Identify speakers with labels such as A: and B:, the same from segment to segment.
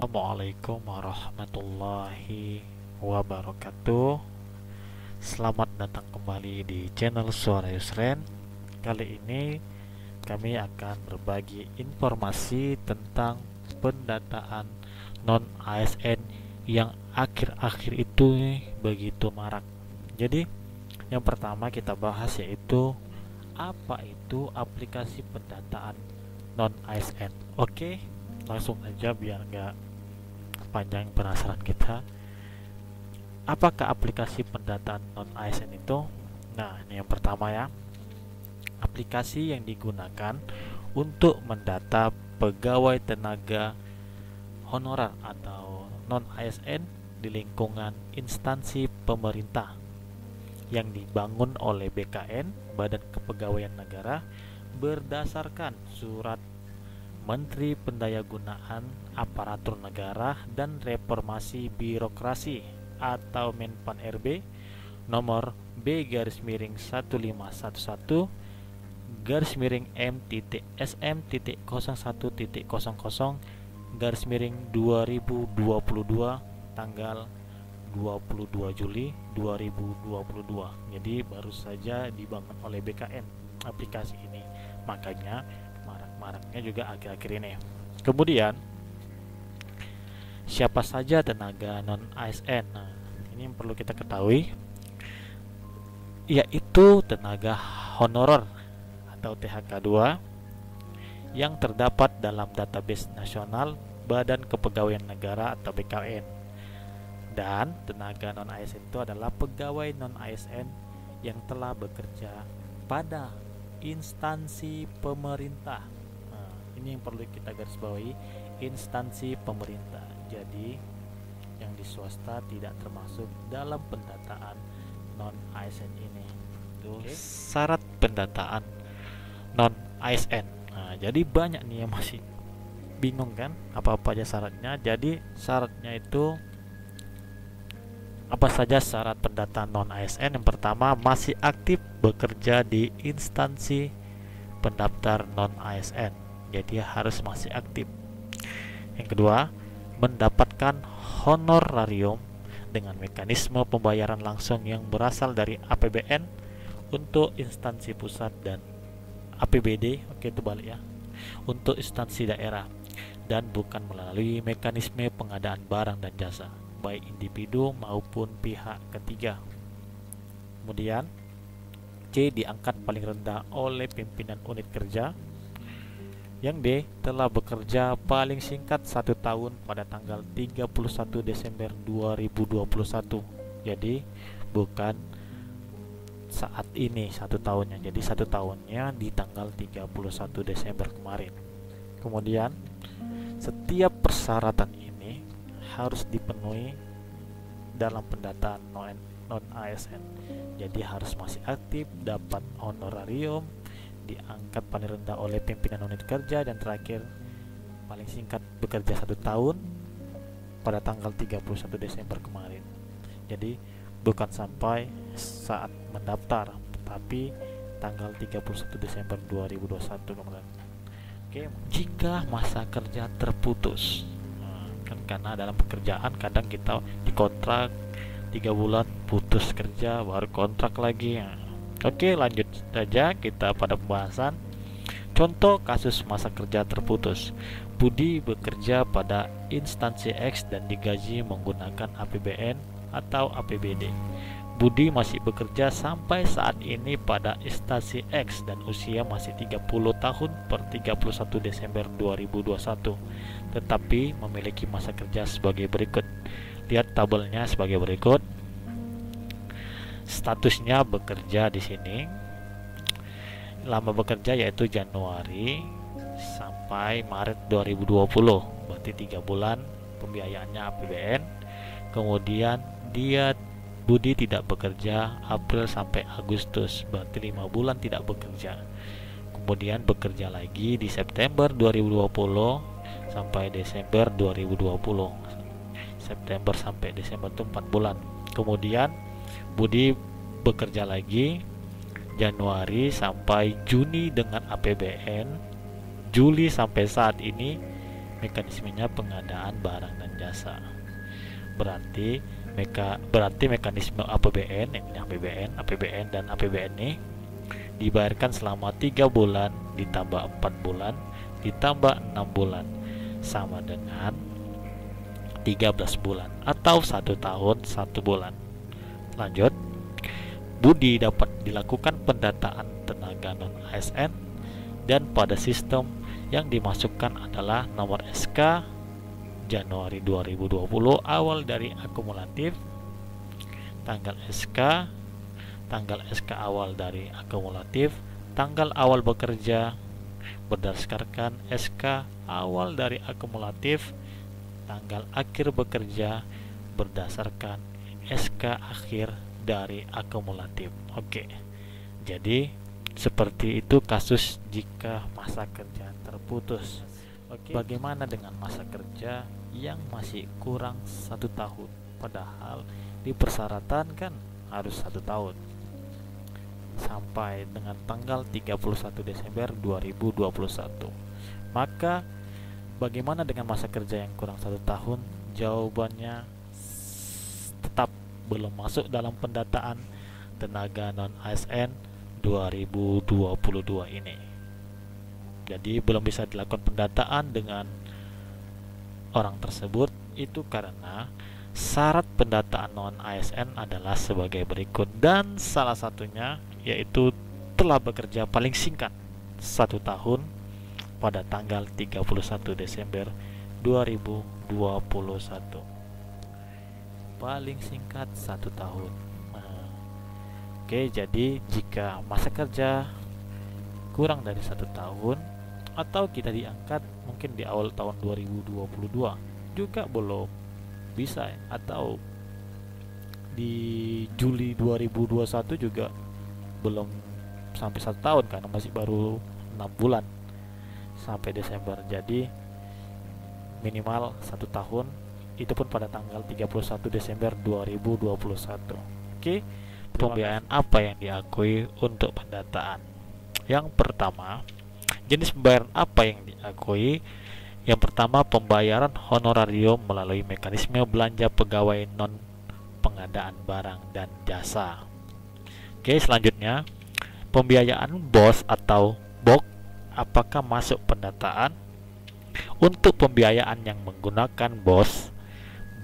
A: Assalamualaikum warahmatullahi wabarakatuh. Selamat datang kembali di channel Suara Yusren. Kali ini kami akan berbagi informasi tentang pendataan non ASN yang akhir-akhir itu begitu marak. Jadi yang pertama kita bahas yaitu apa itu aplikasi pendataan non ASN. Oke, langsung aja biar nggak panjang penasaran kita. Apakah aplikasi pendataan non ASN itu? Nah, ini yang pertama ya. Aplikasi yang digunakan untuk mendata pegawai tenaga honorer atau non ASN di lingkungan instansi pemerintah yang dibangun oleh BKN, Badan Kepegawaian Negara, berdasarkan surat Menteri Pendayagunaan Aparatur Negara dan Reformasi Birokrasi atau Menpan RB nomor B-SM-SM.01.00/2022 tanggal 22 Juli 2022. Jadi baru saja dibangun oleh BKN aplikasi ini. Makanya maraknya juga akhir-akhir ini. Kemudian siapa saja tenaga non ASN? Nah, ini yang perlu kita ketahui, yaitu tenaga honorer atau THK2 yang terdapat dalam database nasional Badan Kepegawaian Negara atau BKN. Dan tenaga non ASN itu adalah pegawai non ASN yang telah bekerja pada instansi pemerintah. Nah, ini yang perlu kita garis bawahi, instansi pemerintah. Jadi yang di swasta tidak termasuk dalam pendataan non ASN ini. Itu syarat pendataan non ASN. Nah, jadi banyak nih yang masih bingung kan apa-apa aja syaratnya. Jadi syaratnya itu apa saja syarat pendataan non ASN? Yang pertama, masih aktif bekerja di instansi pendaftar non ASN, jadi harus masih aktif. Yang kedua, mendapatkan honorarium dengan mekanisme pembayaran langsung yang berasal dari APBN untuk instansi pusat dan APBD, oke itu balik ya, untuk instansi daerah, dan bukan melalui mekanisme pengadaan barang dan jasa baik individu maupun pihak ketiga. Kemudian C, diangkat paling rendah oleh pimpinan unit kerja. Yang D, telah bekerja paling singkat 1 tahun pada tanggal 31 Desember 2021. Jadi bukan saat ini 1 tahunnya, jadi 1 tahunnya di tanggal 31 Desember kemarin. Kemudian setiap persyaratan ini harus dipenuhi dalam pendataan non ASN. Jadi harus masih aktif, dapat honorarium, diangkat paling rendah oleh pimpinan unit kerja, dan terakhir paling singkat bekerja 1 tahun pada tanggal 31 Desember kemarin. Jadi bukan sampai saat mendaftar, tapi tanggal 31 Desember 2021 kemarin. Oke, jika masa kerja terputus, karena dalam pekerjaan kadang kita dikontrak 3 bulan putus kerja baru kontrak lagi. Oke, lanjut saja kita pada pembahasan. Contoh kasus masa kerja terputus. Budi bekerja pada instansi X dan digaji menggunakan APBN atau APBD. Budi masih bekerja sampai saat ini pada instansi X dan usia masih 30 tahun per 31 Desember 2021, tetapi memiliki masa kerja sebagai berikut. Lihat tabelnya sebagai berikut. Statusnya bekerja di sini. Lama bekerja yaitu Januari sampai Maret 2020, berarti 3 bulan pembiayaannya APBN. Kemudian Budi tidak bekerja April sampai Agustus, berarti 5 bulan tidak bekerja. Kemudian bekerja lagi di September 2020 sampai Desember 2020. September sampai Desember itu 4 bulan. Kemudian Budi bekerja lagi Januari sampai Juni dengan APBN, Juli sampai saat ini mekanismenya pengadaan barang dan jasa. Berarti mekanisme APBN, ini APBN dan APBN ini dibayarkan selama 3 bulan ditambah 4 bulan ditambah 6 bulan sama dengan 13 bulan atau 1 tahun 1 bulan. Lanjut, Budi dapat dilakukan pendataan tenaga non-ASN dan pada sistem yang dimasukkan adalah nomor SK Januari 2020 awal dari akumulatif, tanggal SK awal dari akumulatif, tanggal awal bekerja berdasarkan SK awal dari akumulatif, tanggal akhir bekerja berdasarkan SK akhir dari akumulatif. Oke. Jadi seperti itu kasus jika masa kerja terputus. Oke. Bagaimana dengan masa kerja yang masih kurang 1 tahun? Padahal di persyaratan kan harus 1 tahun sampai dengan tanggal 31 Desember 2021. Maka bagaimana dengan masa kerja yang kurang 1 tahun? Jawabannya tetap belum masuk dalam pendataan tenaga non-ASN 2022 ini. Jadi belum bisa dilakukan pendataan dengan orang tersebut itu karena syarat pendataan non-ASN adalah sebagai berikut, dan salah satunya yaitu telah bekerja paling singkat 1 tahun pada tanggal 31 Desember 2021. Paling singkat 1 tahun. Oke, jadi jika masa kerja kurang dari 1 tahun atau kita diangkat mungkin di awal tahun 2022 juga belum bisa, atau di Juli 2021 juga belum sampai 1 tahun karena masih baru 6 bulan sampai Desember. Jadi minimal 1 tahun, itu pun pada tanggal 31 Desember 2021. Oke, pembiayaan apa yang diakui untuk pendataan? Yang pertama, jenis pembayaran apa yang diakui? Yang pertama, pembayaran honorarium melalui mekanisme belanja pegawai non pengadaan barang dan jasa. Oke, selanjutnya pembiayaan BOS atau BOK apakah masuk pendataan? Untuk pembiayaan yang menggunakan BOS,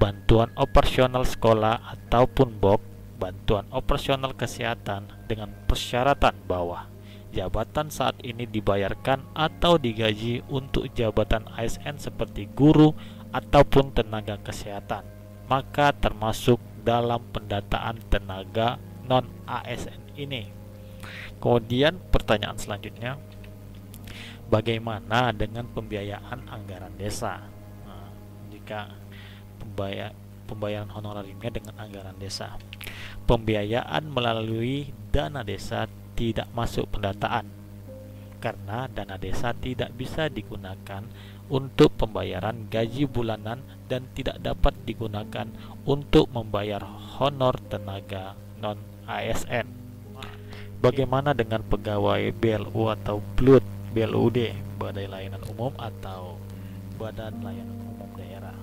A: bantuan operasional sekolah ataupun BOK, bantuan operasional kesehatan dengan persyaratan bahwa jabatan saat ini dibayarkan atau digaji untuk jabatan ASN seperti guru ataupun tenaga kesehatan, maka termasuk dalam pendataan tenaga non-ASN ini. Kemudian pertanyaan selanjutnya, bagaimana dengan pembiayaan anggaran desa? Jika pembayaran honorariumnya dengan anggaran desa, pembiayaan melalui dana desa tidak masuk pendataan karena dana desa tidak bisa digunakan untuk pembayaran gaji bulanan dan tidak dapat digunakan untuk membayar honor tenaga non-ASN. Bagaimana dengan pegawai BLU atau BLUD, Badan Layanan Umum atau Badan Layanan Umum Daerah?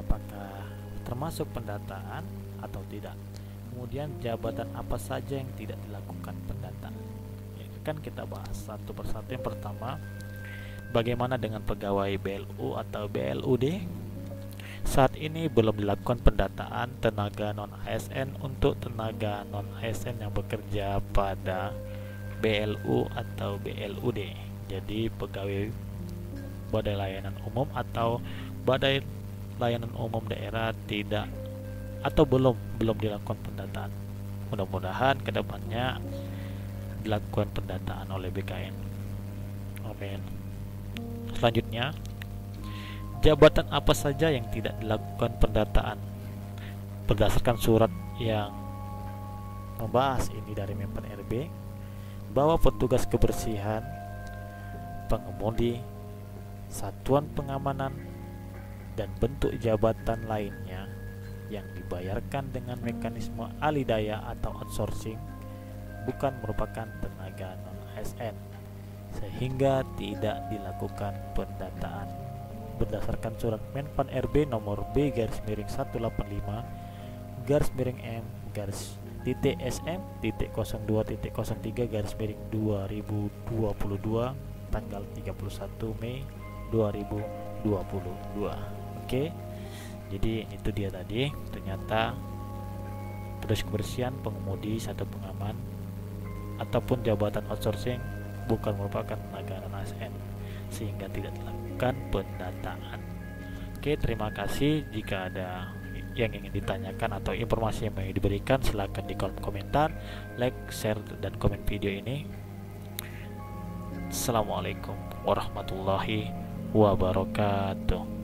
A: Apakah termasuk pendataan atau tidak? Kemudian jabatan apa saja yang tidak dilakukan pendataan? Ya, kan kita bahas satu persatu. Yang pertama, bagaimana dengan pegawai BLU atau BLUD? Saat ini belum dilakukan pendataan tenaga non-ASN untuk tenaga non-ASN yang bekerja pada BLU atau BLUD. Jadi pegawai Badan Layanan Umum atau Badan Layanan Umum Daerah tidak atau belum dilakukan pendataan. Mudah-mudahan kedepannya dilakukan pendataan oleh BKN. Amin. Selanjutnya, jabatan apa saja yang tidak dilakukan pendataan? Berdasarkan surat yang membahas ini dari Menpan RB, bahwa petugas kebersihan, pengemudi, satuan pengamanan, dan bentuk jabatan lainnya yang dibayarkan dengan mekanisme alih daya atau outsourcing bukan merupakan tenaga non-ASN. sehingga tidak dilakukan pendataan. Berdasarkan surat Menpan RB nomor B-M/M/02.03/2022 tanggal 31 Mei 2022. Oke. Jadi itu dia tadi, ternyata tugas kebersihan pengemudi satu pengaman ataupun jabatan outsourcing bukan merupakan pelanggaran ASN sehingga tidak dilakukan pendataan. Oke, terima kasih. Jika ada yang ingin ditanyakan atau informasi yang mau diberikan, silahkan di kolom komentar, like, share, dan komen video ini. Assalamualaikum warahmatullahi wabarakatuh.